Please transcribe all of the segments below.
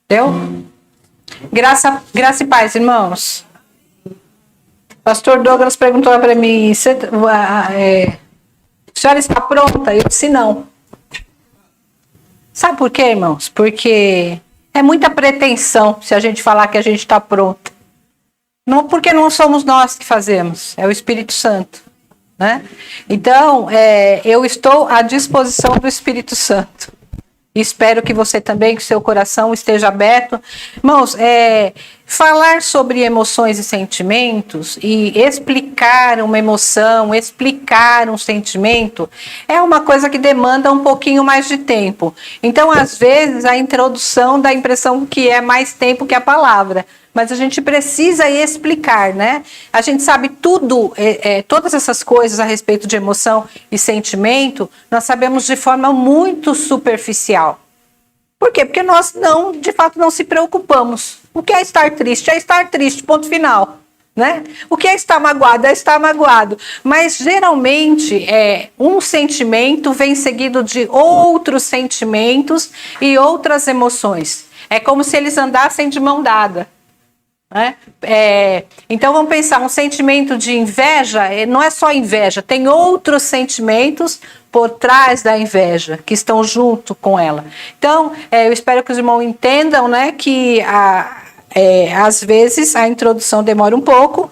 Deu? Graça e paz, irmãos. Pastor Douglas perguntou para mim, a senhora está pronta? Eu disse não. Sabe por quê, irmãos? Porque é muita pretensão se a gente falar que a gente está pronta. Não, porque não somos nós que fazemos, é o Espírito Santo. Né? Então, eu estou à disposição do Espírito Santo. Espero que você também, que seu coração esteja aberto. Irmãos, falar sobre emoções e sentimentos e explicar uma emoção, explicar um sentimento, é uma coisa que demanda um pouquinho mais de tempo. Então, às vezes, a introdução dá a impressão que é mais tempo que a palavra. Mas a gente precisa explicar, né? A gente sabe tudo, todas essas coisas a respeito de emoção e sentimento, nós sabemos de forma muito superficial. Por quê? Porque nós de fato, não se preocupamos. O que é estar triste? É estar triste, ponto final. Né? O que é estar magoado? É estar magoado. Mas, geralmente, um sentimento vem seguido de outros sentimentos e outras emoções. É como se eles andassem de mão dada. Né? Então vamos pensar, um sentimento de inveja não é só inveja, tem outros sentimentos por trás da inveja que estão junto com ela. Então eu espero que os irmãos entendam, né, que às vezes a introdução demora um pouco,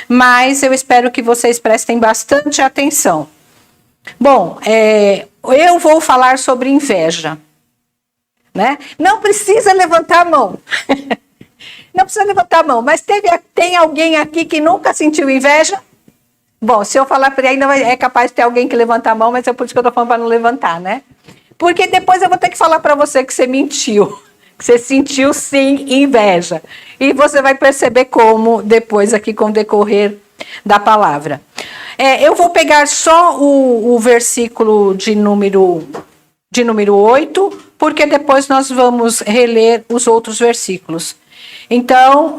mas eu espero que vocês prestem bastante atenção. Bom, eu vou falar sobre inveja, né? Não precisa levantar a mão. Não precisa levantar a mão, mas tem alguém aqui que nunca sentiu inveja? Bom, se eu falar para ele, ainda é capaz de ter alguém que levantar a mão, mas é por isso que eu estou falando para não levantar, né? Porque depois eu vou ter que falar para você que você mentiu, que você sentiu sim inveja. E você vai perceber como depois aqui com o decorrer da palavra. Eu vou pegar só o versículo de número 8, porque depois nós vamos reler os outros versículos. Então,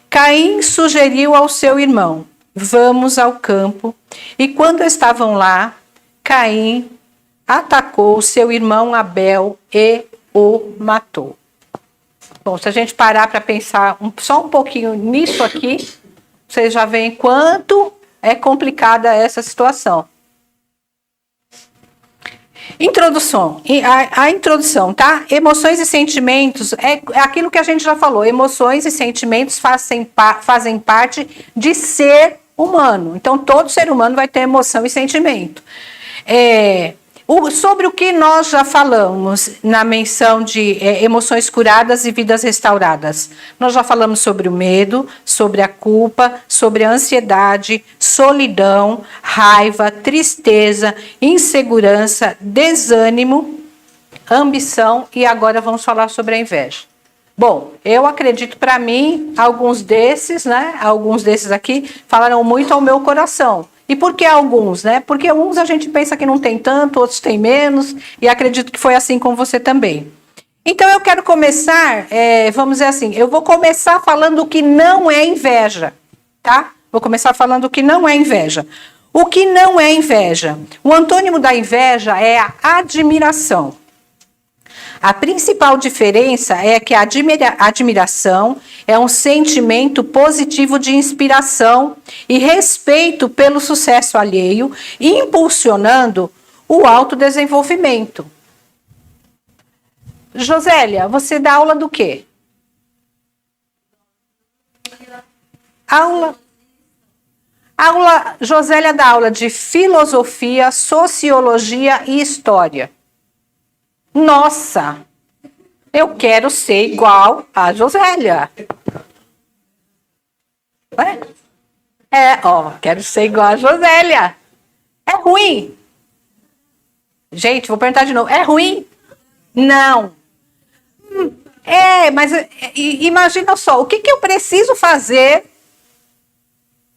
Caim sugeriu ao seu irmão, vamos ao campo. E quando estavam lá, Caim atacou seu irmão Abel e o matou. Bom, se a gente parar para pensar só um pouquinho nisso aqui, vocês já veem quanto é complicada essa situação. Introdução. A introdução, tá? Emoções e sentimentos é aquilo que a gente já falou. Emoções e sentimentos fazem parte de ser humano. Então, todo ser humano vai ter emoção e sentimento. Sobre o que nós já falamos na menção de emoções curadas e vidas restauradas. Nós já falamos sobre o medo, sobre a culpa, sobre a ansiedade, solidão, raiva, tristeza, insegurança, desânimo, ambição e agora vamos falar sobre a inveja. Bom, eu acredito, para mim, alguns desses aqui falaram muito ao meu coração. E por que alguns, né? Porque uns a gente pensa que não tem tanto, outros tem menos, e acredito que foi assim com você também. Então eu quero começar, vamos dizer assim, eu vou começar falando o que não é inveja, tá? Vou começar falando o que não é inveja. O que não é inveja? O antônimo da inveja é a admiração. A principal diferença é que a admiração é um sentimento positivo de inspiração e respeito pelo sucesso alheio, impulsionando o autodesenvolvimento. Josélia, você dá aula do quê? Josélia dá aula de filosofia, sociologia e história. Nossa, eu quero ser igual a Josélia. Quero ser igual a Josélia. É ruim? Gente, vou perguntar de novo. É ruim? Não. Mas imagina só, o que eu preciso fazer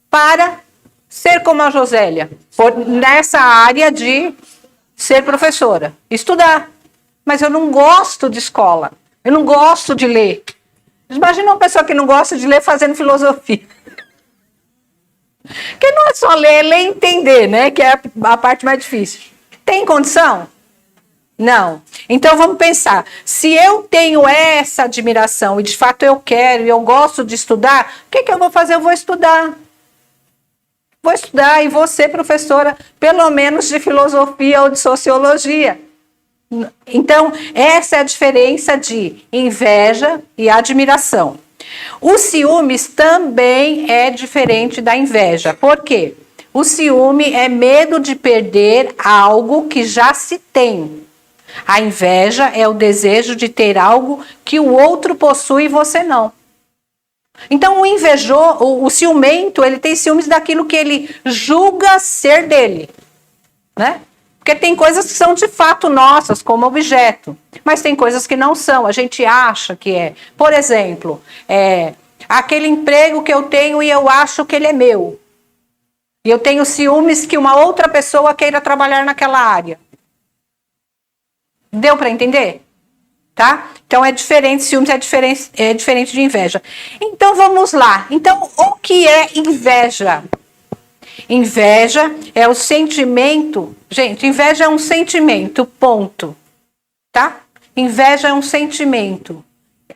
para ser como a Josélia? Nessa área de ser professora. Estudar. Mas eu não gosto de escola. Eu não gosto de ler. Imagina uma pessoa que não gosta de ler fazendo filosofia. Que não é só ler e entender, né? Que é a parte mais difícil. Tem condição? Não. Então vamos pensar, se eu tenho essa admiração e de fato eu quero e eu gosto de estudar, o que eu vou fazer? Eu vou estudar. Vou estudar e vou ser professora, pelo menos de filosofia ou de sociologia. Então, essa é a diferença de inveja e admiração. O ciúmes também é diferente da inveja. Por quê? O ciúme é medo de perder algo que já se tem. A inveja é o desejo de ter algo que o outro possui e você não. Então, o ciumento, ele tem ciúmes daquilo que ele julga ser dele, né? Porque tem coisas que são de fato nossas, como objeto, mas tem coisas que não são, a gente acha que é. Por exemplo, aquele emprego que eu tenho e eu acho que ele é meu. E eu tenho ciúmes que uma outra pessoa queira trabalhar naquela área. Deu para entender? Tá? Então é diferente, ciúmes é diferente de inveja. Então vamos lá. Então o que é inveja? Inveja é o sentimento. Gente, inveja é um sentimento, ponto. Tá? Inveja é um sentimento.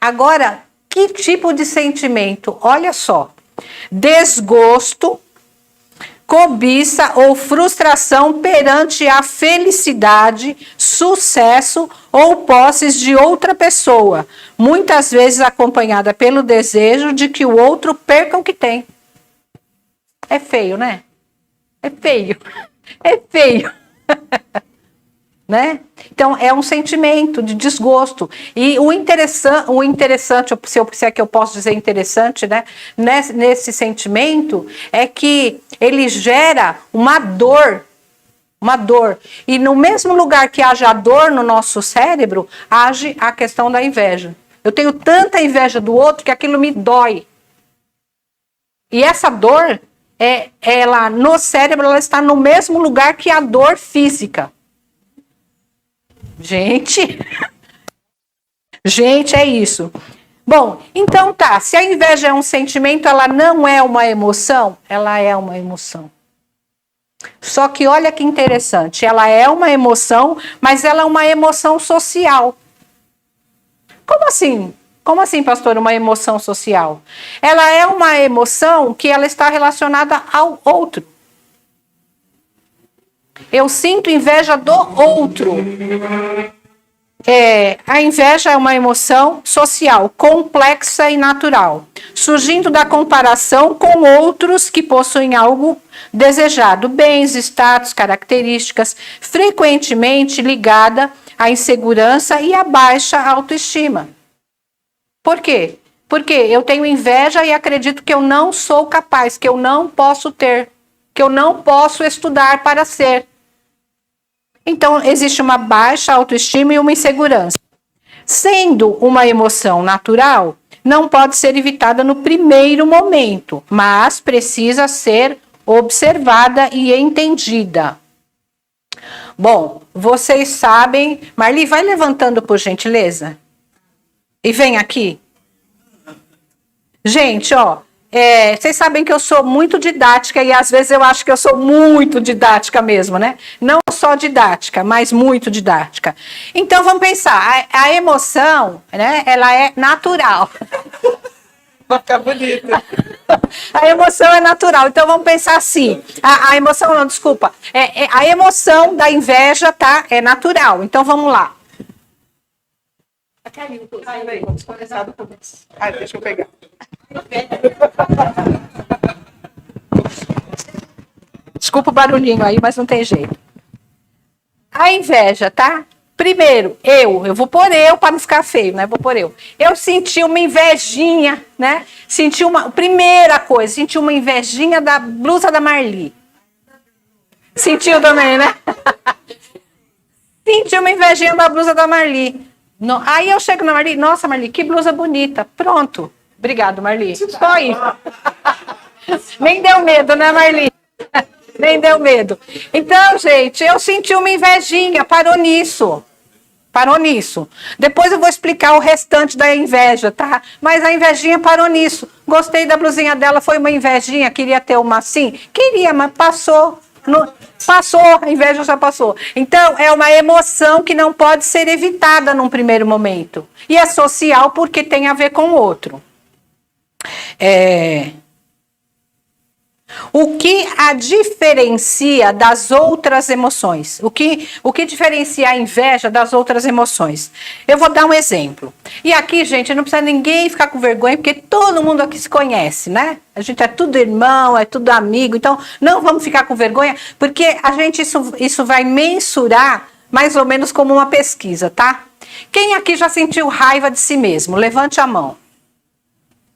Agora, que tipo de sentimento? Olha só. Desgosto, cobiça ou frustração perante a felicidade, sucesso ou posses de outra pessoa, muitas vezes acompanhada pelo desejo de que o outro perca o que tem. É feio, né? É feio. É feio. Né? Então, é um sentimento de desgosto. E o interessante, se é que eu posso dizer interessante, né? Nesse sentimento, é que ele gera uma dor. Uma dor. E no mesmo lugar que haja dor no nosso cérebro, age a questão da inveja. Eu tenho tanta inveja do outro que aquilo me dói. E essa dor, ela no cérebro, ela está no mesmo lugar que a dor física. Gente, é isso. Bom, então tá, se a inveja é um sentimento, ela não é uma emoção? Ela é uma emoção. Só que olha que interessante, ela é uma emoção, mas ela é uma emoção social. Como assim? Como assim, pastor, uma emoção social? Ela é uma emoção que ela está relacionada ao outro. Eu sinto inveja do outro. A inveja é uma emoção social, complexa e natural, surgindo da comparação com outros que possuem algo desejado, bens, status, características, frequentemente ligada à insegurança e à baixa autoestima. Por quê? Porque eu tenho inveja e acredito que eu não sou capaz, que eu não posso ter, que eu não posso estudar para ser. Então, existe uma baixa autoestima e uma insegurança. Sendo uma emoção natural, não pode ser evitada no primeiro momento, mas precisa ser observada e entendida. Bom, vocês sabem... Marli, vai levantando, por gentileza. E vem aqui. Gente, ó, vocês sabem que eu sou muito didática e às vezes eu acho que eu sou muito didática mesmo, né? Não só didática, mas muito didática. Então vamos pensar, a emoção, né? Ela é natural. Vai ficar bonito. A emoção é natural. Então vamos pensar assim. A emoção, não, desculpa. A emoção da inveja, tá? É natural. Então vamos lá. Vamos começar do começo. Deixa eu pegar. Desculpa o barulhinho aí, mas não tem jeito. A inveja, tá? Primeiro, eu vou pôr eu para não ficar feio, né? Vou pôr eu. Eu senti uma invejinha, né? Primeira coisa, senti uma invejinha da blusa da Marli. Sentiu também, né? Senti uma invejinha da blusa da Marli. Aí eu chego na Marli, nossa, Marli, que blusa bonita. Pronto. Obrigado, Marli. Só isso. Nem deu medo, né, Marli? Nem deu medo. Então, gente, eu senti uma invejinha, parou nisso. Parou nisso. Depois eu vou explicar o restante da inveja, tá? Mas a invejinha parou nisso. Gostei da blusinha dela, foi uma invejinha, queria ter uma assim? Queria, mas passou. Passou, a inveja já passou. Então, é uma emoção que não pode ser evitada num primeiro momento. E é social porque tem a ver com o outro. O que a diferencia das outras emoções? O que diferencia a inveja das outras emoções? Eu vou dar um exemplo. E aqui, gente, não precisa ninguém ficar com vergonha, porque todo mundo aqui se conhece, né? A gente é tudo irmão, é tudo amigo, então não vamos ficar com vergonha, porque a gente isso vai mensurar mais ou menos como uma pesquisa, tá? Quem aqui já sentiu raiva de si mesmo? Levante a mão.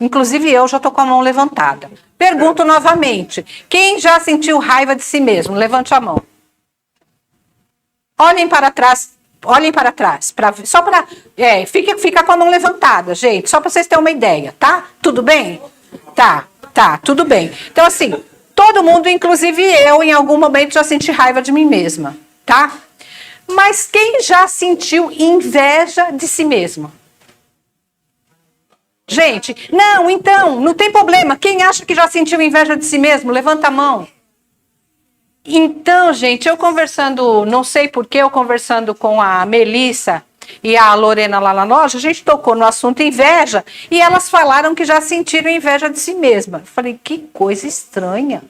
Inclusive eu já estou com a mão levantada. Pergunto novamente. Quem já sentiu raiva de si mesmo? Levante a mão. Olhem para trás. Olhem para trás. Só para. Fica com a mão levantada, gente. Só para vocês terem uma ideia, tá? Tudo bem? Tá, tudo bem. Então, assim, todo mundo, inclusive eu, em algum momento já senti raiva de mim mesma, tá? Mas quem já sentiu inveja de si mesmo? Gente, não tem problema. Quem acha que já sentiu inveja de si mesmo, levanta a mão. Então, gente, eu conversando, não sei porquê, eu conversando com a Melissa e a Lorena lá na loja, a gente tocou no assunto inveja e elas falaram que já sentiram inveja de si mesma. Eu falei, que coisa estranha.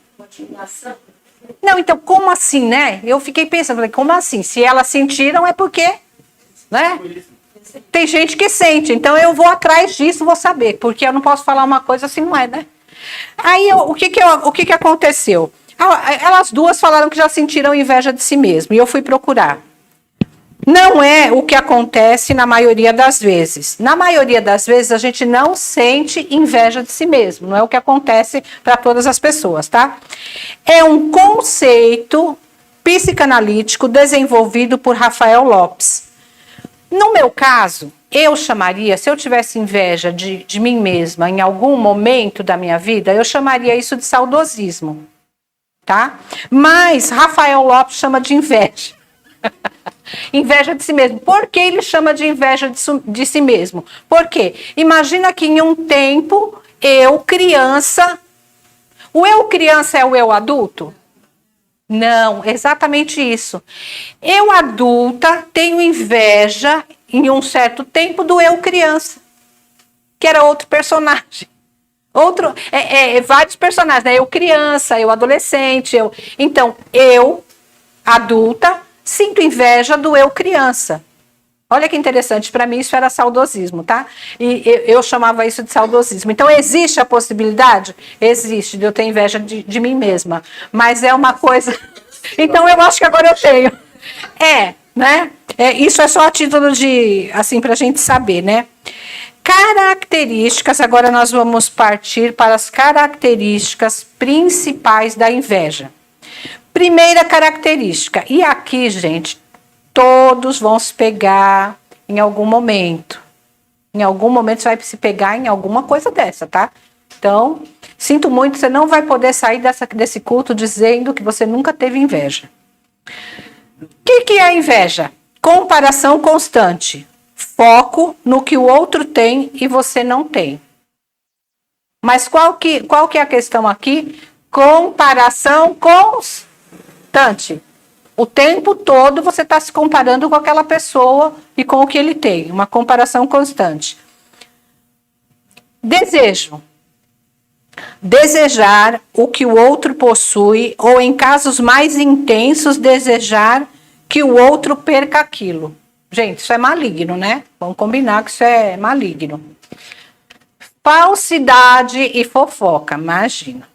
Não, então, como assim, né? Eu fiquei pensando, falei, como assim? Se elas sentiram é porque, né? Tem gente que sente, então eu vou atrás disso, vou saber, porque eu não posso falar uma coisa assim, não é, né? Aí, o que aconteceu? Elas duas falaram que já sentiram inveja de si mesmo, e eu fui procurar. Não é o que acontece na maioria das vezes. Na maioria das vezes, a gente não sente inveja de si mesmo, não é o que acontece para todas as pessoas, tá? É um conceito psicanalítico desenvolvido por Rafael Lopes. No meu caso, eu chamaria, se eu tivesse inveja de mim mesma em algum momento da minha vida, eu chamaria isso de saudosismo, tá? Mas Rafael Lopes chama de inveja. Inveja de si mesmo. Por que ele chama de inveja de si mesmo? Porque imagina que em um tempo, eu criança... O eu criança é o eu adulto? Não, exatamente isso. Eu adulta tenho inveja em um certo tempo do eu criança, que era outro personagem. Vários personagens, né? Eu criança, eu adolescente, Então, eu adulta sinto inveja do eu criança. Olha que interessante, para mim isso era saudosismo, tá? E eu chamava isso de saudosismo. Então, existe a possibilidade? Existe, de eu ter inveja de mim mesma. Mas é uma coisa... Então, eu acho que agora eu tenho. Né? Isso é só a título de, assim, para a gente saber, né? Características, agora nós vamos partir para as características principais da inveja. Primeira característica, e aqui, gente, todos vão se pegar em algum momento. Em algum momento você vai se pegar em alguma coisa dessa, tá? Então, sinto muito, você não vai poder sair desse culto dizendo que você nunca teve inveja. O que é inveja? Comparação constante. Foco no que o outro tem e você não tem. Mas qual que é a questão aqui? Comparação constante. O tempo todo você está se comparando com aquela pessoa e com o que ele tem. Uma comparação constante. Desejo. Desejar o que o outro possui, ou em casos mais intensos, desejar que o outro perca aquilo. Gente, isso é maligno, né? Vamos combinar que isso é maligno. Falsidade e fofoca, imagina.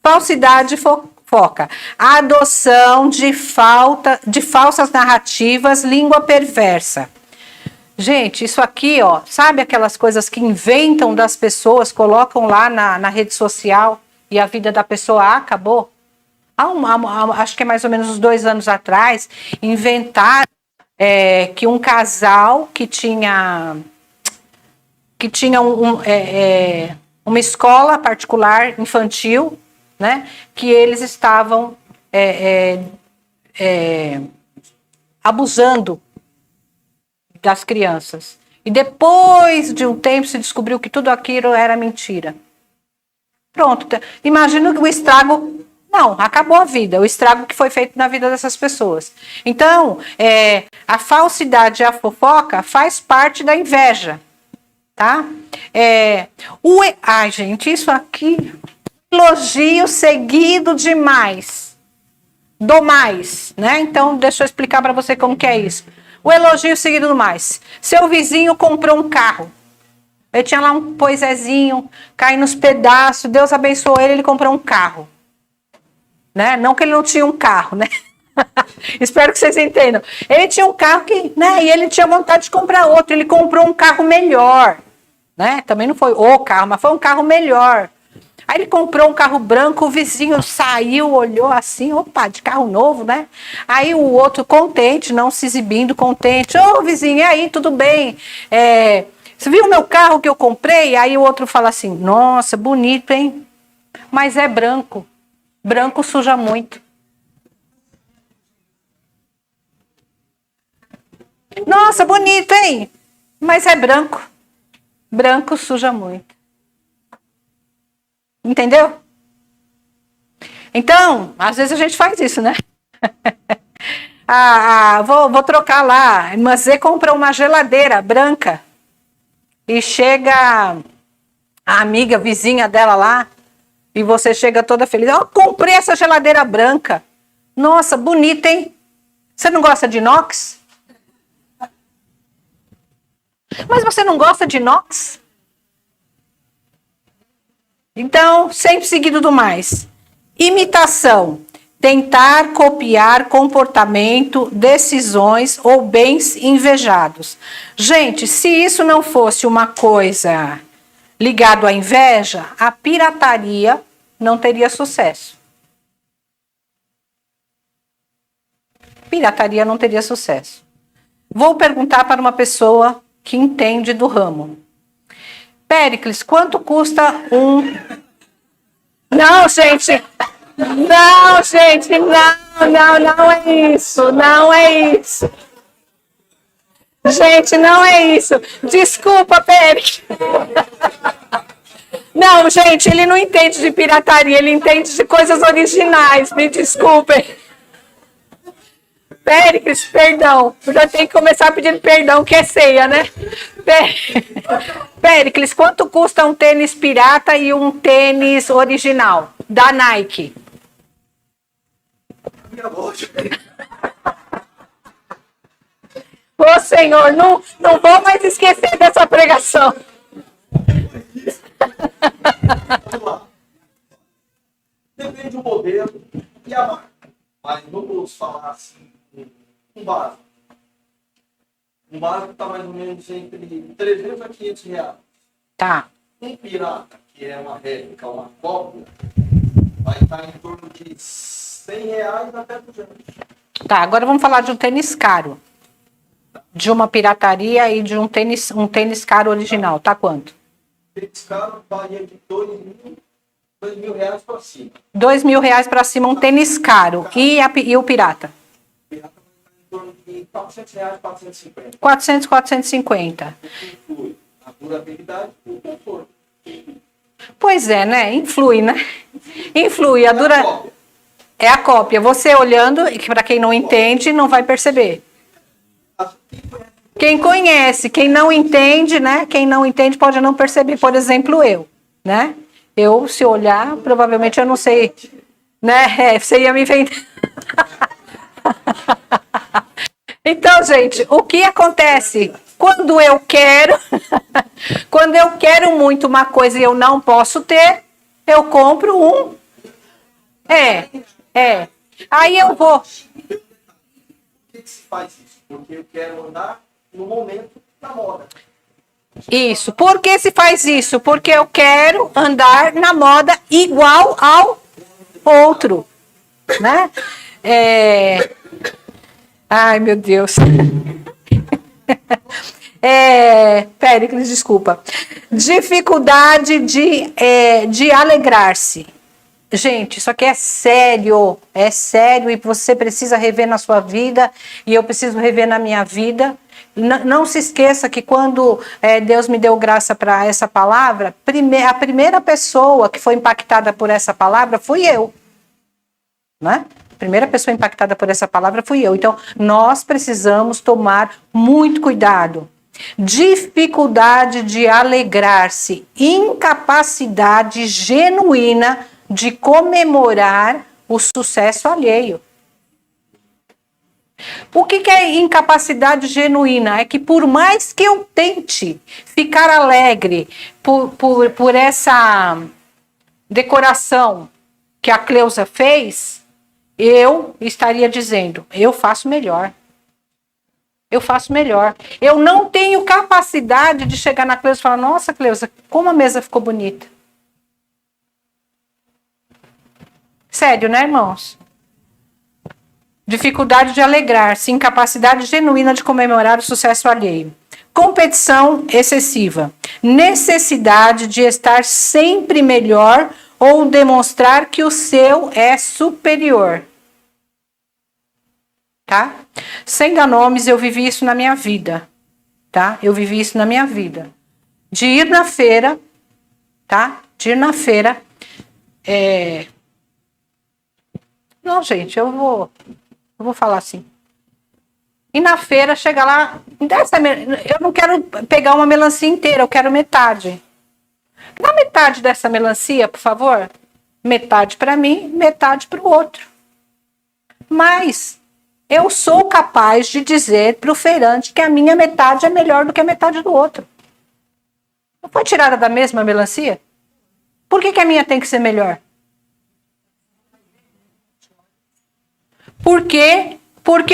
Falsidade e fofoca. A adoção de falsas narrativas, língua perversa. Gente, isso aqui, ó, sabe aquelas coisas que inventam das pessoas, colocam lá na rede social e a vida da pessoa acabou? Acho que é mais ou menos uns 2 anos atrás, inventaram que um casal que tinha uma escola particular infantil, né, que eles estavam abusando das crianças. E depois de um tempo se descobriu que tudo aquilo era mentira. Pronto. Imagina o estrago Não, acabou a vida, o estrago que foi feito na vida dessas pessoas. Então, a falsidade e a fofoca faz parte da inveja, tá? Ai, gente, isso aqui, elogio seguido de mais, do mais, né? Então, deixa eu explicar para você como que é isso. O elogio seguido do mais. Seu vizinho comprou um carro. Ele tinha lá um poisézinho, cai nos pedaços, Deus abençoou ele comprou um carro. Né? Não que ele não tinha um carro, né? Espero que vocês entendam. Ele tinha um carro que, né? E ele tinha vontade de comprar outro. Ele comprou um carro melhor, né? Também não foi o carro, mas foi um carro melhor. Aí ele comprou um carro branco, o vizinho saiu, olhou assim, opa, de carro novo, né? Aí o outro contente, não se exibindo, contente. Ô, vizinho, e aí, tudo bem? Você viu o meu carro que eu comprei? Aí o outro fala assim, nossa, bonito, hein? Mas é branco. Branco suja muito. Nossa, bonito, hein? Mas é branco. Branco suja muito. Entendeu? Então, às vezes a gente faz isso, né? Vou trocar lá. A irmã Zê compra uma geladeira branca. E chega a amiga, vizinha dela lá. E você chega toda feliz. Comprei essa geladeira branca. Nossa, bonita, hein? Você não gosta de inox? Mas você não gosta de inox? Então, sempre seguido do mais. Imitação. Tentar copiar comportamento, decisões ou bens invejados. Gente, se isso não fosse uma coisa ligada à inveja, a pirataria não teria sucesso. Pirataria não teria sucesso. Vou perguntar para uma pessoa que entende do ramo. Péricles, quanto custa um... Não, gente! Não, gente, não é isso, não é isso. Gente, não é isso. Desculpa, Péricles. Não, gente, ele não entende de pirataria, ele entende de coisas originais, me desculpem. Péricles, perdão, eu já tenho que começar pedindo perdão, que é ceia, né? Péricles, quanto custa um tênis pirata e um tênis original, da Nike? Ô Senhor, não vou mais esquecer dessa pregação. Depende do modelo e a marca. Mas vamos falar assim, um básico. Um básico está mais ou menos entre 300 a 500 reais. Tá. Um pirata, que é uma réplica, uma cópia, vai estar em torno de 100 reais até 200. Tá, agora vamos falar de um tênis caro. De uma pirataria e de um tênis caro original. Tá quanto? Tênis caro varia de 2.000 reais para cima. 2.000 reais para cima, um tênis caro. E o pirata? O pirata vai estar em torno de 400 reais, 450. 400, 450. Inclui a durabilidade e o conforto. Pois é, né? Influi, né? Influi. É a cópia. Você olhando, para quem não entende, não vai perceber. Quem conhece, quem não entende, né? Quem não entende pode não perceber. Por exemplo, eu, né? Eu, se olhar, provavelmente eu não sei, né? Você ia me vender. Então, gente, o que acontece? Quando eu quero muito uma coisa e eu não posso ter, eu compro um. Aí eu vou. Por que se faz isso? Porque eu quero andar no momento da moda. Isso. Por que se faz isso? Porque eu quero andar na moda igual ao outro, né? Ai, meu Deus. Péricles, desculpa. Dificuldade de alegrar-se. Gente, isso aqui é sério e você precisa rever na sua vida e eu preciso rever na minha vida. Não se esqueça que quando Deus me deu graça para essa palavra, a primeira pessoa que foi impactada por essa palavra fui eu. né? A primeira pessoa impactada por essa palavra fui eu. Então, nós precisamos tomar muito cuidado. Dificuldade de alegrar-se, incapacidade genuína de comemorar o sucesso alheio. O que é incapacidade genuína? É que por mais que eu tente ficar alegre por essa decoração que a Cleusa fez, eu estaria dizendo, eu faço melhor. Eu faço melhor. Eu não tenho capacidade de chegar na Cleusa e falar, nossa, Cleusa, como a mesa ficou bonita. Sério, né, irmãos? Dificuldade de alegrar-se, incapacidade genuína de comemorar o sucesso alheio. Competição excessiva. Necessidade de estar sempre melhor ou demonstrar que o seu é superior. Tá? Sem dar nomes, eu vivi isso na minha vida. Tá? Eu vivi isso na minha vida. De ir na feira, tá? De ir na feira. Não, gente, eu vou falar assim. E na feira, chega lá, eu não quero pegar uma melancia inteira, eu quero metade. Dá metade dessa melancia, por favor. Metade para mim, metade para o outro. Mas eu sou capaz de dizer para o feirante que a minha metade é melhor do que a metade do outro. Não foi tirada da mesma melancia? Por que a minha tem que ser melhor? Porque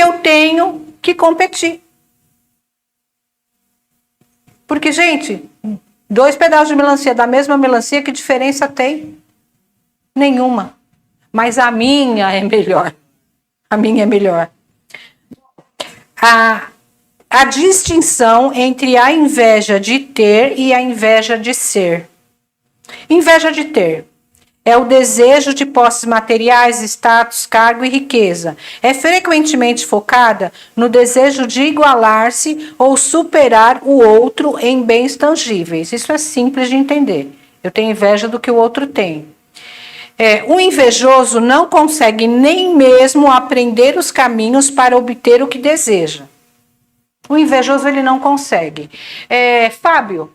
eu tenho que competir. Porque, gente, 2 pedaços de melancia da mesma melancia, que diferença tem? Nenhuma. Mas a minha é melhor. A minha é melhor. A distinção entre a inveja de ter e a inveja de ser. Inveja de ter é o desejo de posses materiais, status, cargo e riqueza. É frequentemente focada no desejo de igualar-se ou superar o outro em bens tangíveis. Isso é simples de entender. Eu tenho inveja do que o outro tem. O invejoso não consegue nem mesmo aprender os caminhos para obter o que deseja. O invejoso, ele não consegue. Fábio,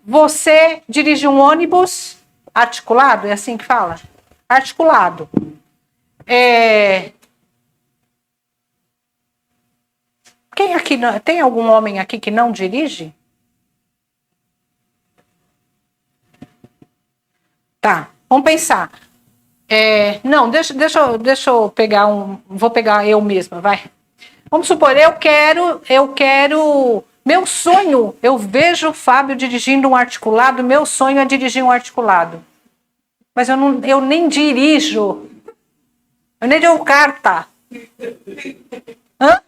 você dirige um ônibus articulado? É assim que fala? Articulado. Quem aqui tem algum homem aqui que não dirige? Tá, vamos pensar. Não, deixa eu pegar vou pegar eu mesma, vai. Vamos supor, eu quero, meu sonho, eu vejo o Fábio dirigindo um articulado, meu sonho é dirigir um articulado. Mas eu nem dirijo. Eu nem dou carta. Hã?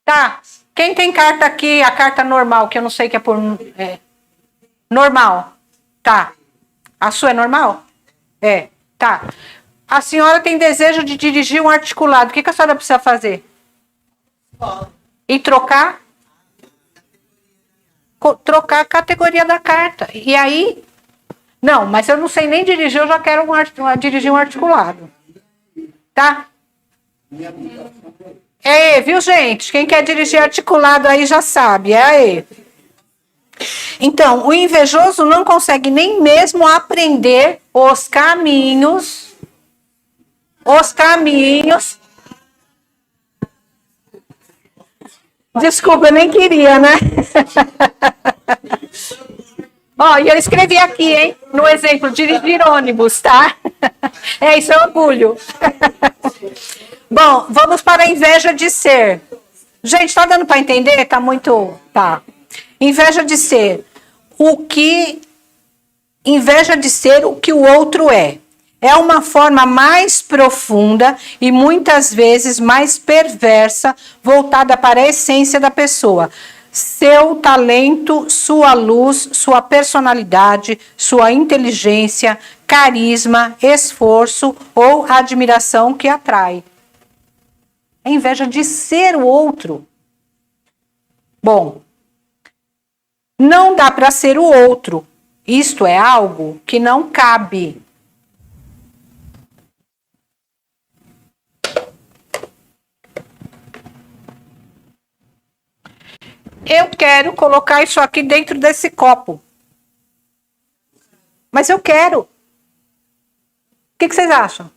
Tá, quem tem carta aqui, a carta normal, que eu não sei que é por... normal, tá. A sua é normal? Tá. A senhora tem desejo de dirigir um articulado. O que a senhora precisa fazer? E trocar a categoria da carta. E aí... Não, mas eu não sei nem dirigir, eu já quero dirigir um articulado. Tá? Viu, gente? Quem quer dirigir articulado aí já sabe. Então, o invejoso não consegue nem mesmo aprender os caminhos. Desculpa, eu nem queria, né? E eu escrevi aqui, hein? No exemplo, dirigir ônibus, tá? Isso é orgulho. Bom, vamos para a inveja de ser. Gente, tá dando para entender? Tá muito... Tá. Inveja de ser. Inveja de ser o que o outro é. É uma forma mais profunda e muitas vezes mais perversa, voltada para a essência da pessoa. Seu talento, sua luz, sua personalidade, sua inteligência, carisma, esforço ou admiração que atrai. É inveja de ser o outro. Bom, não dá para ser o outro. Isto é algo que não cabe. Eu quero colocar isso aqui dentro desse copo. Mas eu quero. O que vocês acham?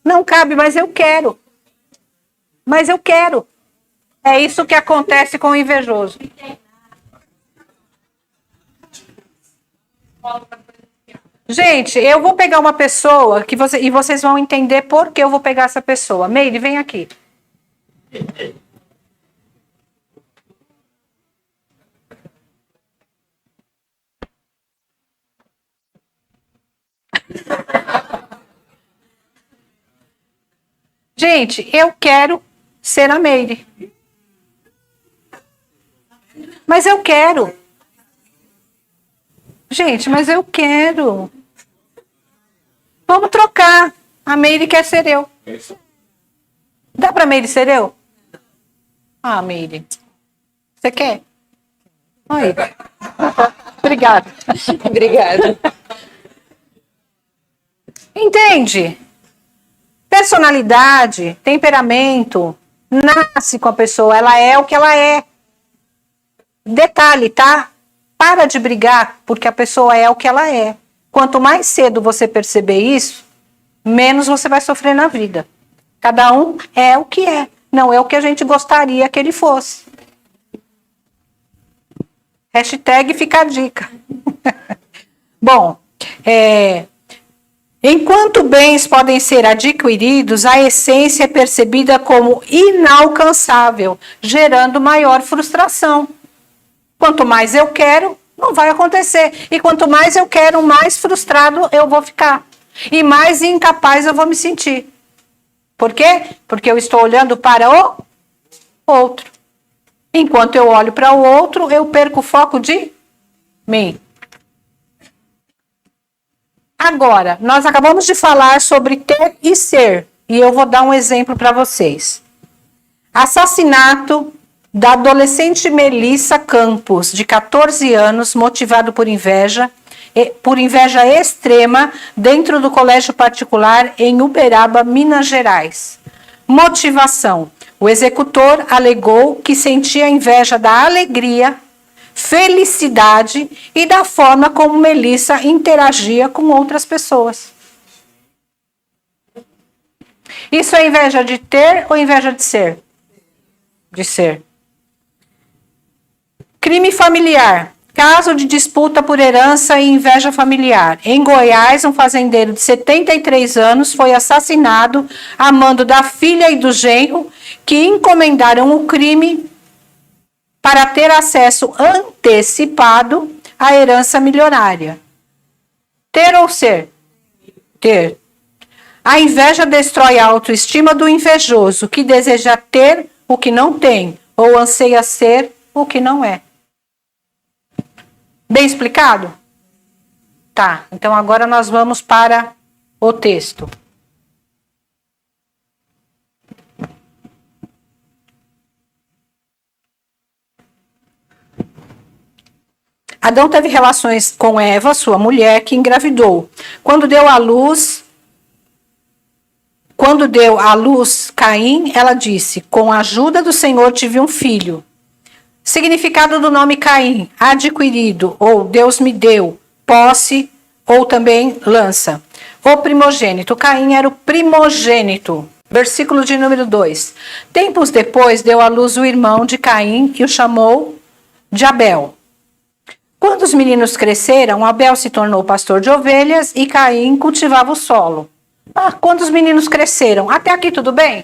Não cabe, mas eu quero. Mas eu quero. É isso que acontece com o invejoso. Gente, eu vou pegar uma pessoa e vocês vão entender por que eu vou pegar essa pessoa. Meire, vem aqui. Gente, eu quero ser a Meire. Mas eu quero. Gente, mas eu quero. Vamos trocar. A Meire quer ser eu. Dá pra Meire ser eu? Ah, Meire. Você quer? Aí. Obrigada. Obrigada. Entende? Personalidade, temperamento, nasce com a pessoa. Ela é o que ela é. Detalhe, tá? Para de brigar porque a pessoa é o que ela é. Quanto mais cedo você perceber isso, menos você vai sofrer na vida. Cada um é o que é. Não é o que a gente gostaria que ele fosse. Hashtag fica a dica. Bom, enquanto bens podem ser adquiridos, a essência é percebida como inalcançável, gerando maior frustração. Quanto mais eu quero, não vai acontecer. E quanto mais eu quero, mais frustrado eu vou ficar. E mais incapaz eu vou me sentir. Por quê? Porque eu estou olhando para o outro. Enquanto eu olho para o outro, eu perco o foco de mim. Agora, nós acabamos de falar sobre ter e ser. E eu vou dar um exemplo para vocês. Assassinato da adolescente Melissa Campos, de 14 anos, motivado por inveja extrema, dentro do colégio particular em Uberaba, Minas Gerais. Motivação. O executor alegou que sentia inveja da alegria, felicidade e da forma como Melissa interagia com outras pessoas. Isso é inveja de ter ou inveja de ser? De ser. Crime familiar. Caso de disputa por herança e inveja familiar. Em Goiás, um fazendeiro de 73 anos foi assassinado a mando da filha e do genro, que encomendaram o crime para ter acesso antecipado à herança milionária. Ter ou ser? Ter. A inveja destrói a autoestima do invejoso, que deseja ter o que não tem, ou anseia ser o que não é. Bem explicado? Tá, então agora nós vamos para o texto. Adão teve relações com Eva, sua mulher, que engravidou. Quando deu à luz Caim, ela disse: com a ajuda do Senhor tive um filho. Significado do nome Caim: adquirido, ou Deus me deu, posse, ou também lança. O primogênito. Caim era o primogênito. Versículo de número 2. Tempos depois deu à luz o irmão de Caim e o chamou de Abel. Quando os meninos cresceram, Abel se tornou pastor de ovelhas e Caim cultivava o solo. Quando os meninos cresceram, até aqui tudo bem?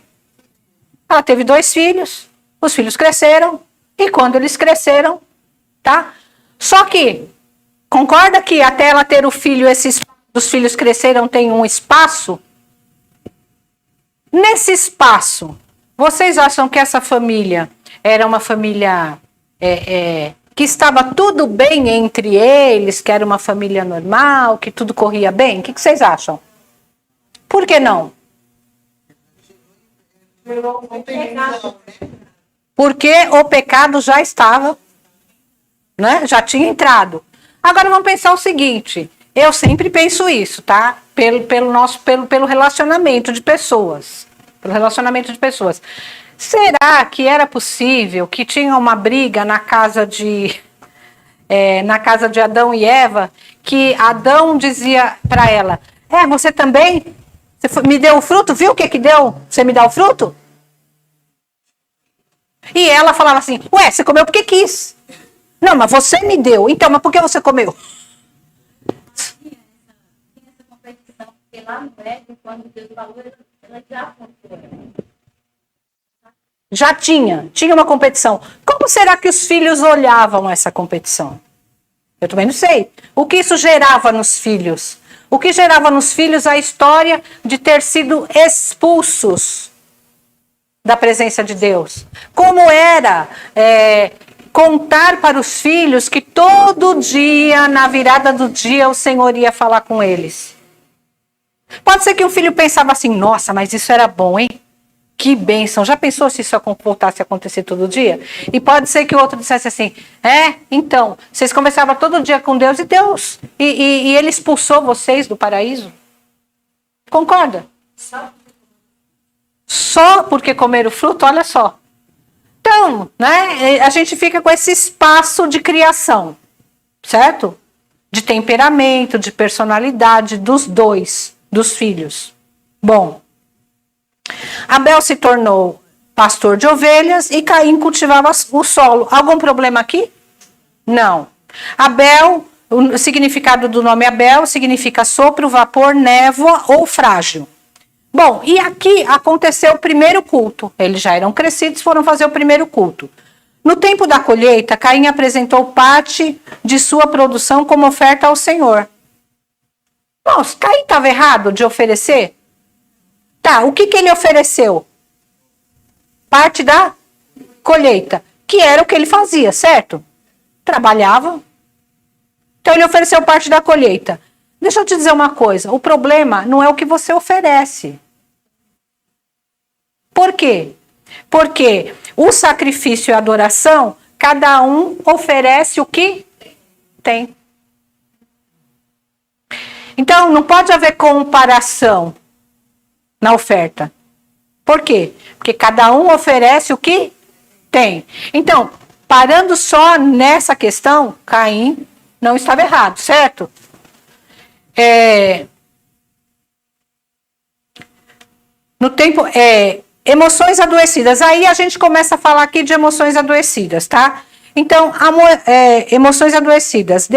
Ela teve 2 filhos, os filhos cresceram, e quando eles cresceram, tá? Só que, concorda que até ela ter o filho, os filhos cresceram, tem um espaço? Nesse espaço, vocês acham que essa família era uma família que estava tudo bem entre eles, que era uma família normal, que tudo corria bem? O que vocês acham? Por que não? Porque o pecado já estava, né? Já tinha entrado. Agora vamos pensar o seguinte, eu sempre penso isso, tá? Pelo relacionamento de pessoas. Pelo relacionamento de pessoas. Será que era possível que tinha uma briga na casa de Adão e Eva, que Adão dizia para ela, você também? Me deu o fruto? Viu o que deu? Você me dá o fruto? E ela falava assim, você comeu porque quis. Não, mas você me deu. Então, mas por que você comeu? Essa competição, porque lá no Éden, quando Deus falou, ela já aconteceu. Já tinha uma competição. Como será que os filhos olhavam essa competição? Eu também não sei. O que isso gerava nos filhos? O que gerava nos filhos a história de ter sido expulsos da presença de Deus? Como era contar para os filhos que todo dia, na virada do dia, o Senhor ia falar com eles? Pode ser que um filho pensava assim, nossa, mas isso era bom, hein? Que bênção. Já pensou se isso voltasse a acontecer todo dia? E pode ser que o outro dissesse assim, então, vocês conversavam todo dia com Deus e Ele expulsou vocês do paraíso? Concorda? Só porque comeram o fruto, olha só. Então, né, a gente fica com esse espaço de criação, certo? De temperamento, de personalidade dos dos filhos. Bom, Abel se tornou pastor de ovelhas e Caim cultivava o solo. Algum problema aqui? Não. Abel, o significado do nome Abel significa sopro, vapor, névoa ou frágil. Bom, e aqui aconteceu o primeiro culto. Eles já eram crescidos, foram fazer o primeiro culto. No tempo da colheita, Caim apresentou parte de sua produção como oferta ao Senhor. Bom, Caim estava errado de oferecer? Tá, o que ele ofereceu? Parte da colheita, que era o que ele fazia, certo? Trabalhava. Então ele ofereceu parte da colheita. Deixa eu te dizer uma coisa, o problema não é o que você oferece. Por quê? Porque o sacrifício e a adoração, cada um oferece o que tem. Então não pode haver comparação na oferta. Por quê? Porque cada um oferece o que tem. Então, parando só nessa questão, Caim não estava errado, certo? No tempo, emoções adoecidas. Aí a gente começa a falar aqui de emoções adoecidas, tá? Então, emoções adoecidas,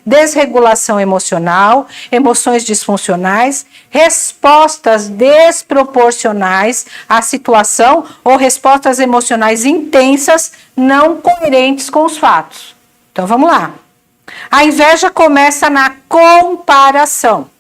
desregulação emocional, emoções disfuncionais, respostas desproporcionais à situação ou respostas emocionais intensas não coerentes com os fatos. Então, vamos lá. A inveja começa na comparação.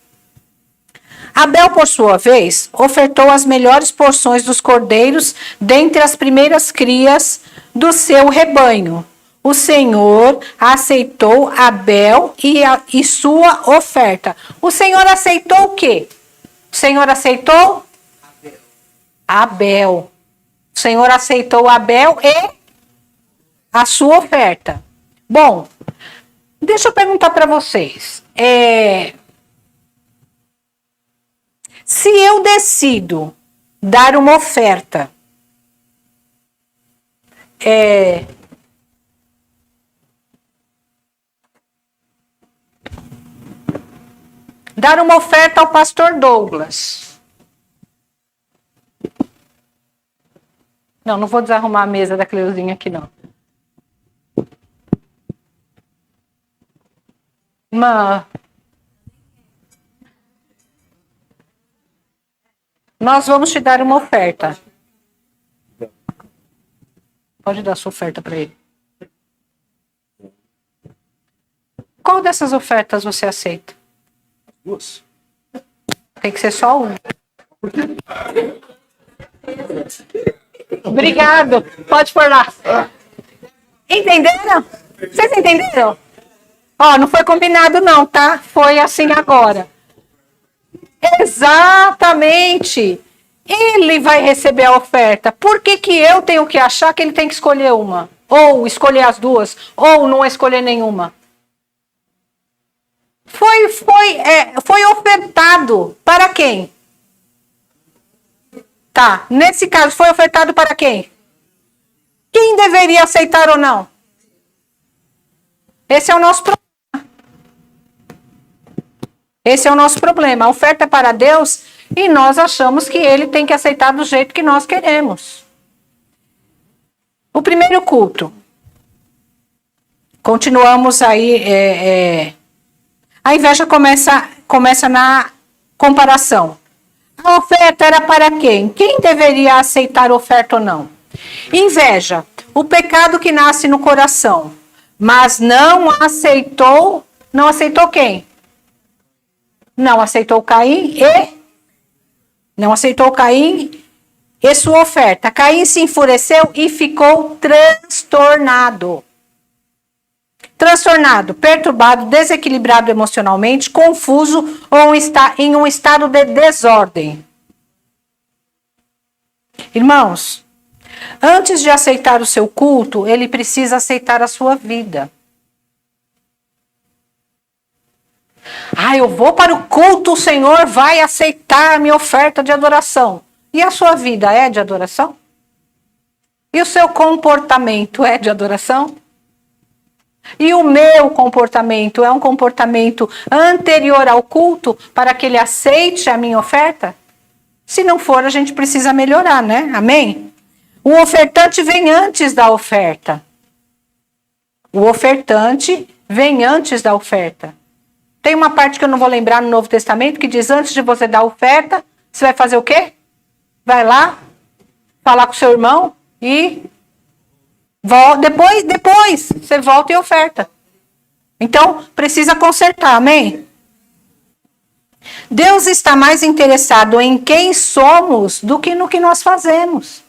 Abel, por sua vez, ofertou as melhores porções dos cordeiros dentre as primeiras crias do seu rebanho. O Senhor aceitou Abel e sua oferta. O Senhor aceitou o quê? O Senhor aceitou? Abel. O Senhor aceitou Abel e a sua oferta. Bom, deixa eu perguntar para vocês. Se eu decido dar uma oferta, dar uma oferta ao pastor Douglas. Não vou desarrumar a mesa da Cleuzinha aqui, não. Nós vamos te dar uma oferta. Pode dar sua oferta para ele. Qual dessas ofertas você aceita? Duas. Tem que ser só uma. Obrigado. Pode pôr lá. Entenderam? Vocês entenderam? Não foi combinado não, tá? Foi assim agora. Exatamente. Ele vai receber a oferta. Por que eu tenho que achar que ele tem que escolher uma? Ou escolher as duas? Ou não escolher nenhuma? Foi ofertado para quem? Tá, nesse caso foi ofertado para quem? Quem deveria aceitar ou não? Esse é o nosso problema. Esse é o nosso problema. A oferta é para Deus e nós achamos que Ele tem que aceitar do jeito que nós queremos. O primeiro culto. Continuamos aí. A inveja começa na comparação. A oferta era para quem? Quem deveria aceitar a oferta ou não? Inveja, o pecado que nasce no coração, mas não aceitou quem? Não aceitou Caim e sua oferta. Caim se enfureceu e ficou transtornado. Transtornado, perturbado, desequilibrado emocionalmente, confuso ou está em um estado de desordem. Irmãos, antes de aceitar o seu culto, ele precisa aceitar a sua vida. Eu vou para o culto, o Senhor vai aceitar a minha oferta de adoração. E a sua vida é de adoração? E o seu comportamento é de adoração? E o meu comportamento é um comportamento anterior ao culto para que ele aceite a minha oferta? Se não for, a gente precisa melhorar, né? Amém? O ofertante vem antes da oferta. O ofertante vem antes da oferta. Tem uma parte que eu não vou lembrar no Novo Testamento que diz: antes de você dar a oferta, você vai fazer o quê? Vai lá, falar com o seu irmão e depois você volta e oferta. Então, precisa consertar, amém? Deus está mais interessado em quem somos do que no que nós fazemos.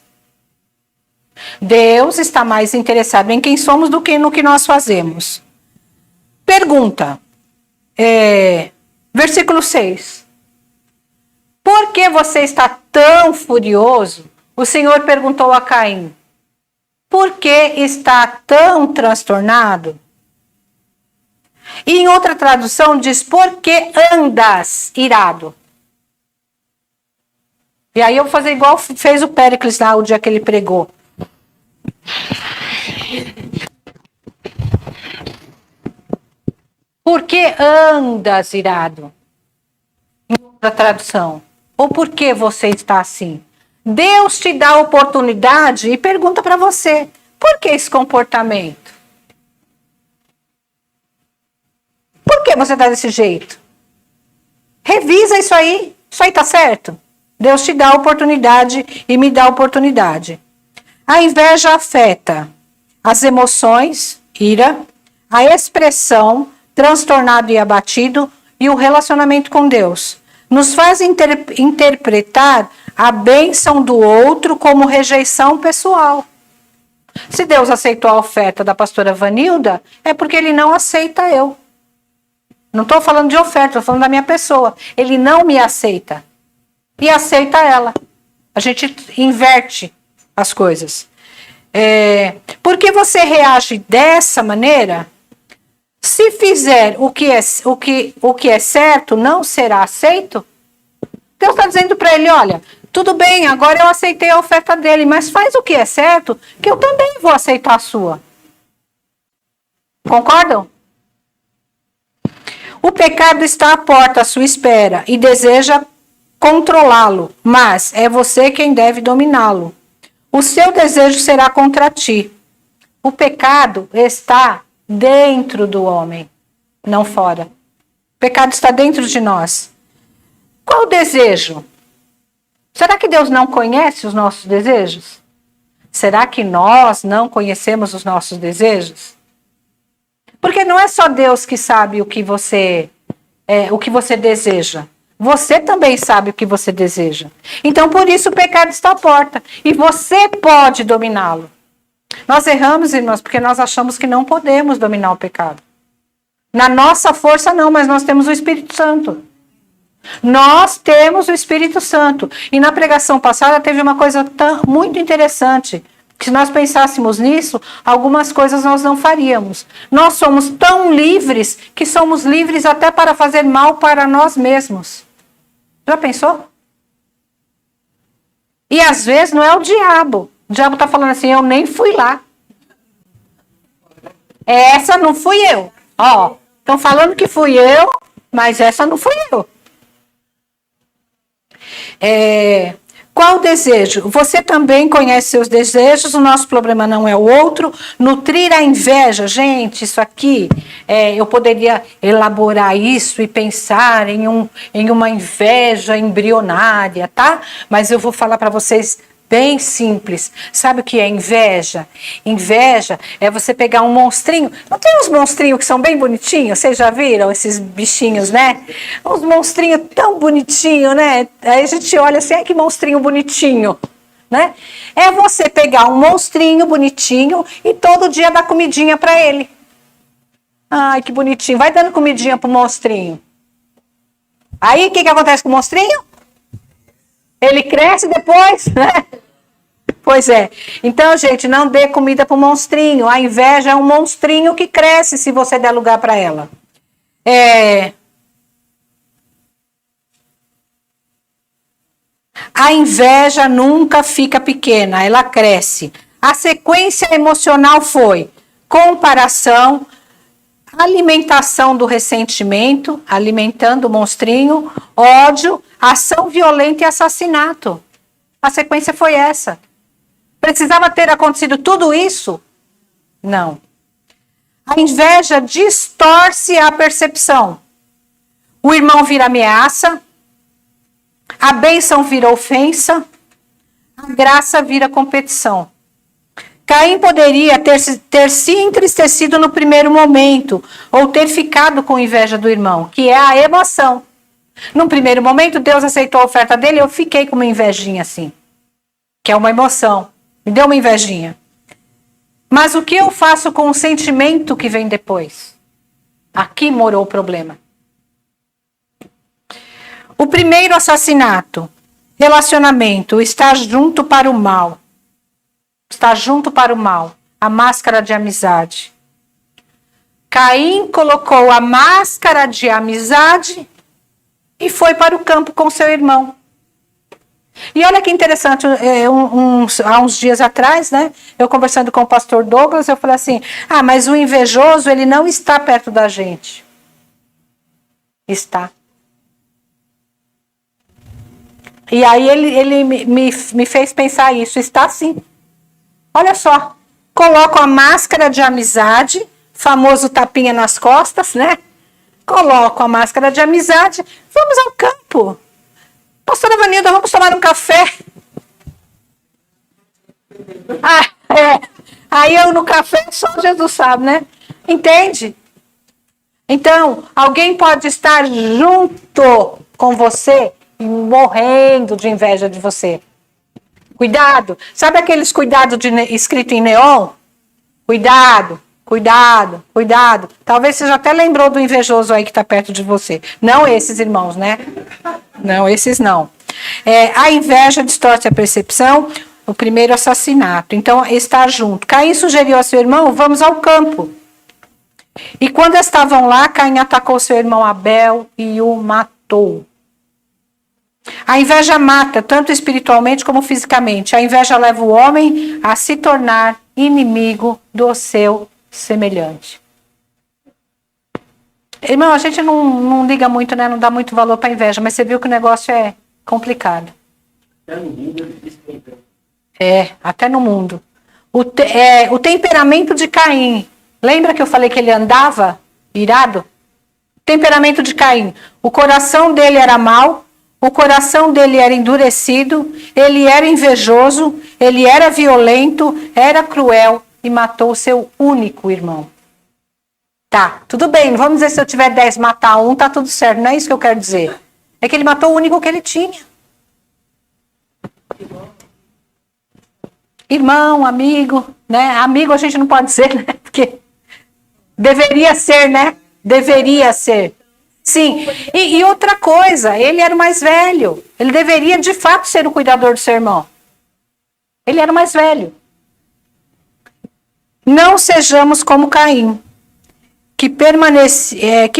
Deus está mais interessado em quem somos do que no que nós fazemos. Pergunta, versículo 6. Por que você está tão furioso? O Senhor perguntou a Caim. Por que está tão transtornado? E em outra tradução diz: por que andas irado? E aí eu vou fazer igual fez o Péricles lá o dia que ele pregou. Por que andas irado? Em outra tradução. Ou por que você está assim? Deus te dá a oportunidade e pergunta para você: por que esse comportamento? Por que você está desse jeito? Revisa isso aí. Isso aí está certo? Deus te dá a oportunidade e me dá a oportunidade. A inveja afeta as emoções, ira, a expressão, transtornado e abatido, e o relacionamento com Deus. Nos faz interpretar a bênção do outro como rejeição pessoal. Se Deus aceitou a oferta da pastora Vanilda, é porque Ele não aceita eu. Não estou falando de oferta, estou falando da minha pessoa. Ele não me aceita. E aceita ela. A gente inverte as coisas. Por que você reage dessa maneira? Se fizer o que é certo, não será aceito? Deus está dizendo para ele: olha, tudo bem, agora eu aceitei a oferta dele, mas faz o que é certo, que eu também vou aceitar a sua. Concordam? O pecado está à porta à sua espera e deseja controlá-lo, mas é você quem deve dominá-lo. O seu desejo será contra ti. O pecado está dentro do homem, não fora. O pecado está dentro de nós. Qual o desejo? Será que Deus não conhece os nossos desejos? Será que nós não conhecemos os nossos desejos? Porque não é só Deus que sabe o que você deseja. Você também sabe o que você deseja. Então, por isso, o pecado está à porta. E você pode dominá-lo. Nós erramos, irmãos, porque nós achamos que não podemos dominar o pecado. Na nossa força, não, mas nós temos o Espírito Santo. Nós temos o Espírito Santo. E na pregação passada teve uma coisa muito interessante. Que se nós pensássemos nisso, algumas coisas nós não faríamos. Nós somos tão livres que somos livres até para fazer mal para nós mesmos. Já pensou? E às vezes não é o diabo. O diabo está falando assim, eu nem fui lá. Essa não fui eu. Ó, estão falando que fui eu, mas essa não fui eu. Qual o desejo? Você também conhece seus desejos, o nosso problema não é o outro. Nutrir a inveja, gente, isso aqui, eu poderia elaborar isso e pensar em uma inveja embrionária, tá? Mas eu vou falar para vocês bem simples. Sabe o que é inveja? Inveja é você pegar um monstrinho. Não tem uns monstrinhos que são bem bonitinhos? Vocês já viram esses bichinhos, né? Uns monstrinhos tão bonitinhos, né? Aí a gente olha assim, ai que monstrinho bonitinho, né? É você pegar um monstrinho bonitinho e todo dia dar comidinha para ele. Ai, que bonitinho. Vai dando comidinha pro monstrinho. Aí o que acontece com o monstrinho? Ele cresce depois, né? Pois é. Então, gente, não dê comida para o monstrinho. A inveja é um monstrinho que cresce se você der lugar para ela. A inveja nunca fica pequena, ela cresce. A sequência emocional foi comparação, alimentação do ressentimento, alimentando o monstrinho, ódio, ação violenta e assassinato. A sequência foi essa. Precisava ter acontecido tudo isso? Não. A inveja distorce a percepção. O irmão vira ameaça, a bênção vira ofensa, a graça vira competição. Caim poderia ter se entristecido no primeiro momento, ou ter ficado com inveja do irmão, que é a emoção. Num primeiro momento, Deus aceitou a oferta dele, eu fiquei com uma invejinha assim, que é uma emoção. Me deu uma invejinha. Mas o que eu faço com o sentimento que vem depois? Aqui morou o problema. O primeiro assassinato, relacionamento, estar junto para o mal. Estar junto para o mal. A máscara de amizade. Caim colocou a máscara de amizade e foi para o campo com seu irmão. E olha que interessante, há uns dias atrás, né, eu conversando com o pastor Douglas, eu falei assim, mas o invejoso, ele não está perto da gente. Está. E aí ele me fez pensar isso, está sim. Olha só, coloco a máscara de amizade, famoso tapinha nas costas, né? Coloco a máscara de amizade, vamos ao campo. Pastora Vanilda, vamos tomar um café. Aí eu no café, só Jesus sabe, né? Entende? Então, alguém pode estar junto com você e morrendo de inveja de você. Cuidado. Sabe aqueles cuidados escrito em neon? Cuidado, cuidado, cuidado. Talvez você já até lembrou do invejoso aí que está perto de você. Não esses irmãos, né? Não, esses não. A inveja distorce a percepção, o primeiro assassinato. Então, estar junto. Caim sugeriu a seu irmão, vamos ao campo. E quando estavam lá, Caim atacou seu irmão Abel e o matou. A inveja mata, tanto espiritualmente como fisicamente. A inveja leva o homem a se tornar inimigo do seu semelhante. Irmão, a gente não liga muito, né? Não dá muito valor para a inveja, mas você viu que o negócio é complicado. Até no mundo é difícil. Até no mundo. O temperamento de Caim. Lembra que eu falei que ele andava irado? Temperamento de Caim. O coração dele era mau, o coração dele era endurecido, ele era invejoso, ele era violento, era cruel e matou o seu único irmão. Tá, tudo bem, vamos dizer se eu tiver 10, matar um, tá tudo certo, não é isso que eu quero dizer. É que ele matou o único que ele tinha. Irmão, amigo, né? Amigo a gente não pode ser, né? Porque deveria ser, né? Deveria ser. Sim, e outra coisa, ele era o mais velho. Ele deveria, de fato, ser o cuidador do seu irmão. Ele era o mais velho. Não sejamos como Caim, que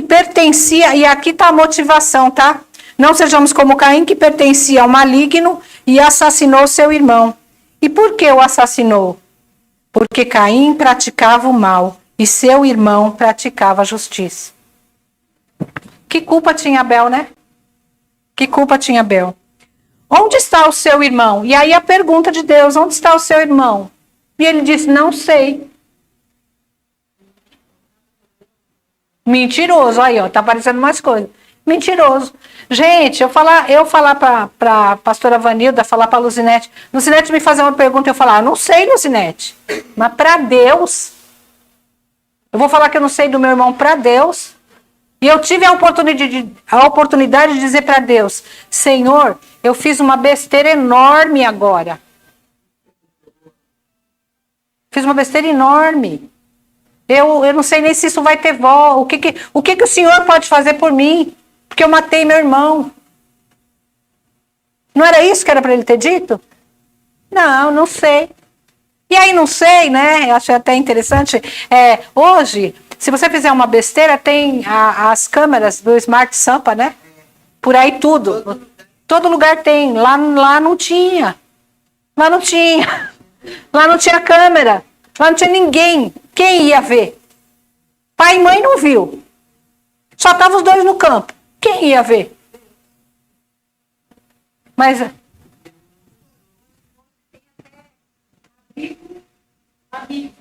pertencia, e aqui está a motivação, tá? Não sejamos como Caim, que pertencia ao maligno e assassinou seu irmão. E por que o assassinou? Porque Caim praticava o mal e seu irmão praticava a justiça. Que culpa tinha Abel, né? Que culpa tinha Abel? Onde está o seu irmão? E aí a pergunta de Deus, onde está o seu irmão? E ele disse, não sei. Mentiroso, aí ó, tá aparecendo mais coisa. Mentiroso. Gente, eu falar para a pastora Vanilda, falar para a Luzinete me fazer uma pergunta, eu falar, não sei, Luzinete, mas para Deus, eu vou falar que eu não sei do meu irmão para Deus, e eu tive a oportunidade de dizer para Deus, Senhor, eu fiz uma besteira enorme agora. Fiz uma besteira enorme. Eu não sei nem se isso vai ter volta. O que o Senhor pode fazer por mim? Porque eu matei meu irmão. Não era isso que era para ele ter dito? Não sei. E aí não sei, né? Eu acho até interessante. Hoje, se você fizer uma besteira, tem as câmeras do Smart Sampa, né? Por aí tudo. Todo lugar tem. Lá não tinha. Lá não tinha. Lá não tinha câmera. Lá não tinha ninguém. Quem ia ver? Pai e mãe não viu. Só estavam os dois no campo. Quem ia ver? Mas... A Bíblia.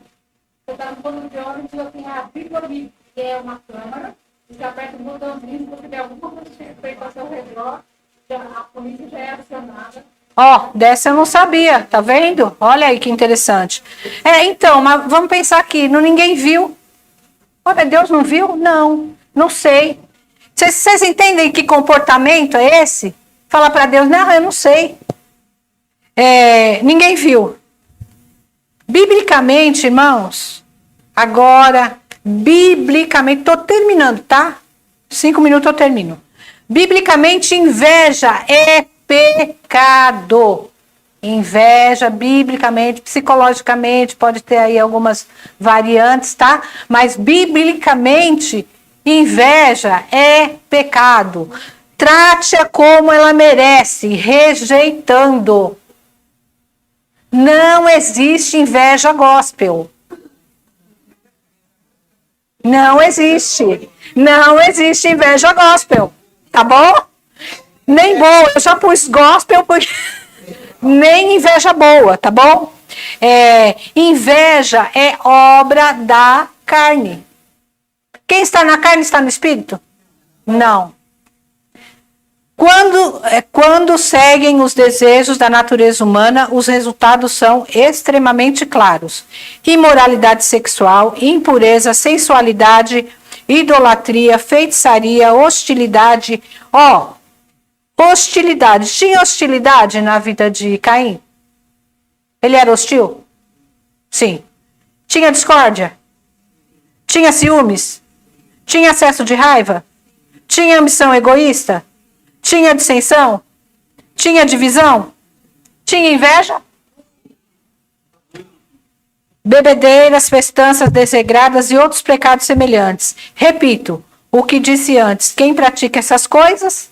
Eu estava no plano de ônibus e eu tenho a Bíblia, que é uma câmera. Você aperta o botãozinho, se você tiver alguma coisa feita ao seu redor, a polícia já é acionada. Dessa eu não sabia, tá vendo? Olha aí que interessante. Então, mas vamos pensar aqui, ninguém viu. Olha, Deus não viu? Não sei. Vocês entendem que comportamento é esse? Falar para Deus, não, eu não sei. Ninguém viu. Biblicamente, irmãos, agora, biblicamente, estou terminando, tá? 5 minutos eu termino. Biblicamente, inveja é pecado. Inveja, biblicamente, psicologicamente, pode ter aí algumas variantes, tá? Mas biblicamente, inveja é pecado. Trate-a como ela merece, rejeitando. Não existe inveja gospel. Não existe. Não existe inveja gospel. Tá bom? Nem boa. Eu já pus gospel porque... Nem inveja boa, tá bom? Inveja é obra da carne. Quem está na carne está no espírito? Não. Quando seguem os desejos da natureza humana, os resultados são extremamente claros. Imoralidade sexual, impureza, sensualidade, idolatria, feitiçaria, hostilidade. Hostilidade. Tinha hostilidade na vida de Caim? Ele era hostil? Sim. Tinha discórdia? Tinha ciúmes? Tinha excesso de raiva? Tinha ambição egoísta? Tinha dissensão? Tinha divisão? Tinha inveja? Bebedeiras, festanças desregradas e outros pecados semelhantes. Repito, o que disse antes, quem pratica essas coisas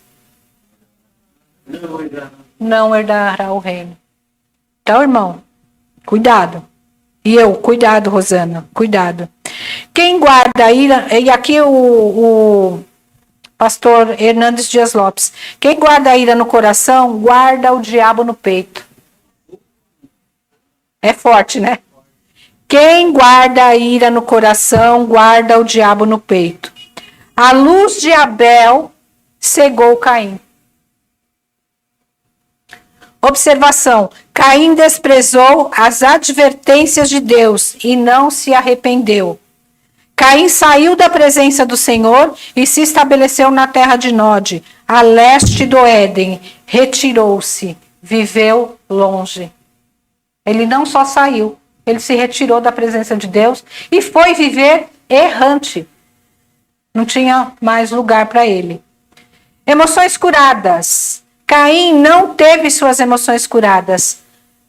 não herdará o reino. Então, irmão, cuidado. E cuidado, Rosana, cuidado. Quem guarda a ira, e aqui o pastor Hernandes Dias Lopes, quem guarda a ira no coração, guarda o diabo no peito. É forte, né? Quem guarda a ira no coração, guarda o diabo no peito. A luz de Abel cegou Caim. Observação: Caim desprezou as advertências de Deus e não se arrependeu. Caim saiu da presença do Senhor e se estabeleceu na terra de Nod, a leste do Éden. Retirou-se, viveu longe. Ele não só saiu, ele se retirou da presença de Deus e foi viver errante. Não tinha mais lugar para ele. Emoções curadas. Caim não teve suas emoções curadas.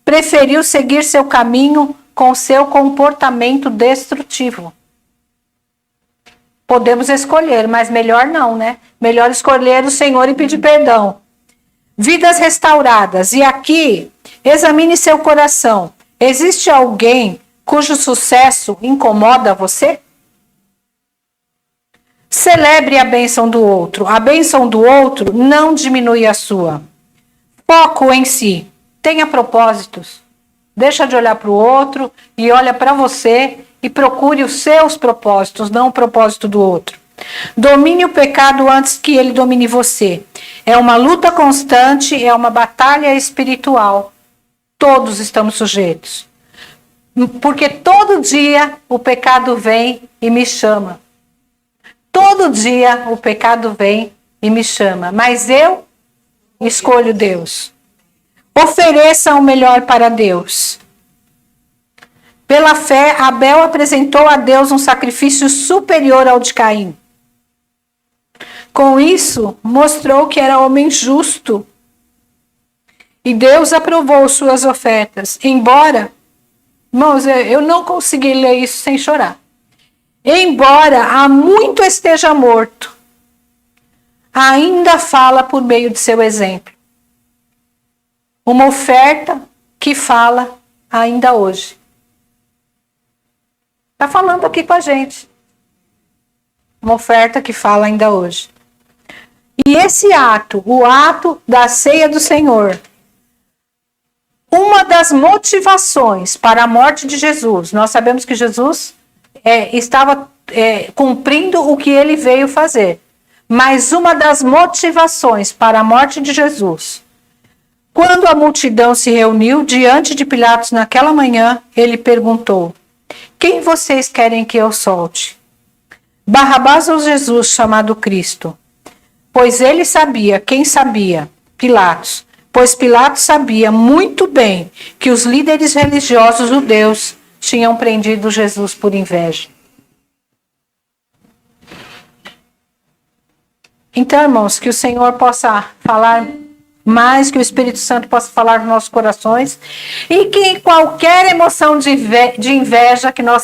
Preferiu seguir seu caminho com seu comportamento destrutivo. Podemos escolher, mas melhor não, né? Melhor escolher o Senhor e pedir perdão. vidas restauradas. E aqui, examine seu coração. Existe alguém cujo sucesso incomoda você? Celebre a bênção do outro. A bênção do outro não diminui a sua. Foco em si. Tenha propósitos. Deixa de olhar para o outro e olha para você e procure os seus propósitos, não o propósito do outro. Domine o pecado antes que ele domine você. É uma luta constante, é uma batalha espiritual. Todos estamos sujeitos. Porque todo dia o pecado vem e me chama. Todo dia o pecado vem e me chama. Mas eu escolho Deus. Ofereça o melhor para Deus. Pela fé, Abel apresentou a Deus um sacrifício superior ao de Caim. Com isso, mostrou que era homem justo. E Deus aprovou suas ofertas. Embora, irmãos, eu não consegui ler isso sem chorar. Embora há muito esteja morto, ainda fala por meio de seu exemplo. Uma oferta que fala ainda hoje. Está falando aqui com a gente. Uma oferta que fala ainda hoje. E esse ato, o ato da ceia do Senhor, uma das motivações para a morte de Jesus, nós sabemos que Jesus estava cumprindo o que ele veio fazer. Mas uma das motivações para a morte de Jesus, quando a multidão se reuniu diante de Pilatos naquela manhã, ele perguntou: quem vocês querem que eu solte? Barrabás ou Jesus, chamado Cristo? Pois ele sabia, quem sabia? Pilatos. Pois Pilatos sabia muito bem que os líderes religiosos judeus tinham prendido Jesus por inveja. Então, irmãos, que o Senhor possa falar mais, que o Espírito Santo possa falar nos nossos corações e que qualquer emoção de inveja que nós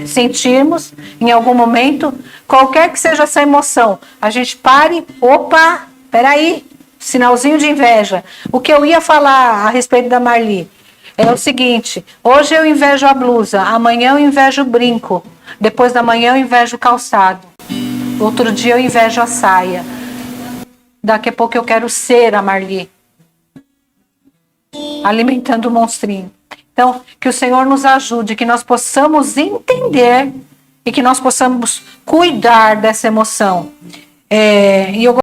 sentirmos em algum momento, qualquer que seja essa emoção, a gente pare, opa, peraí, sinalzinho de inveja. O que eu ia falar a respeito da Marli é o seguinte: hoje eu invejo a blusa, amanhã eu invejo o brinco, depois da manhã eu invejo o calçado, outro dia eu invejo a saia. Daqui a pouco eu quero ser a Marli, alimentando o monstrinho. Então, que o Senhor nos ajude, que nós possamos entender e que nós possamos cuidar dessa emoção. E eu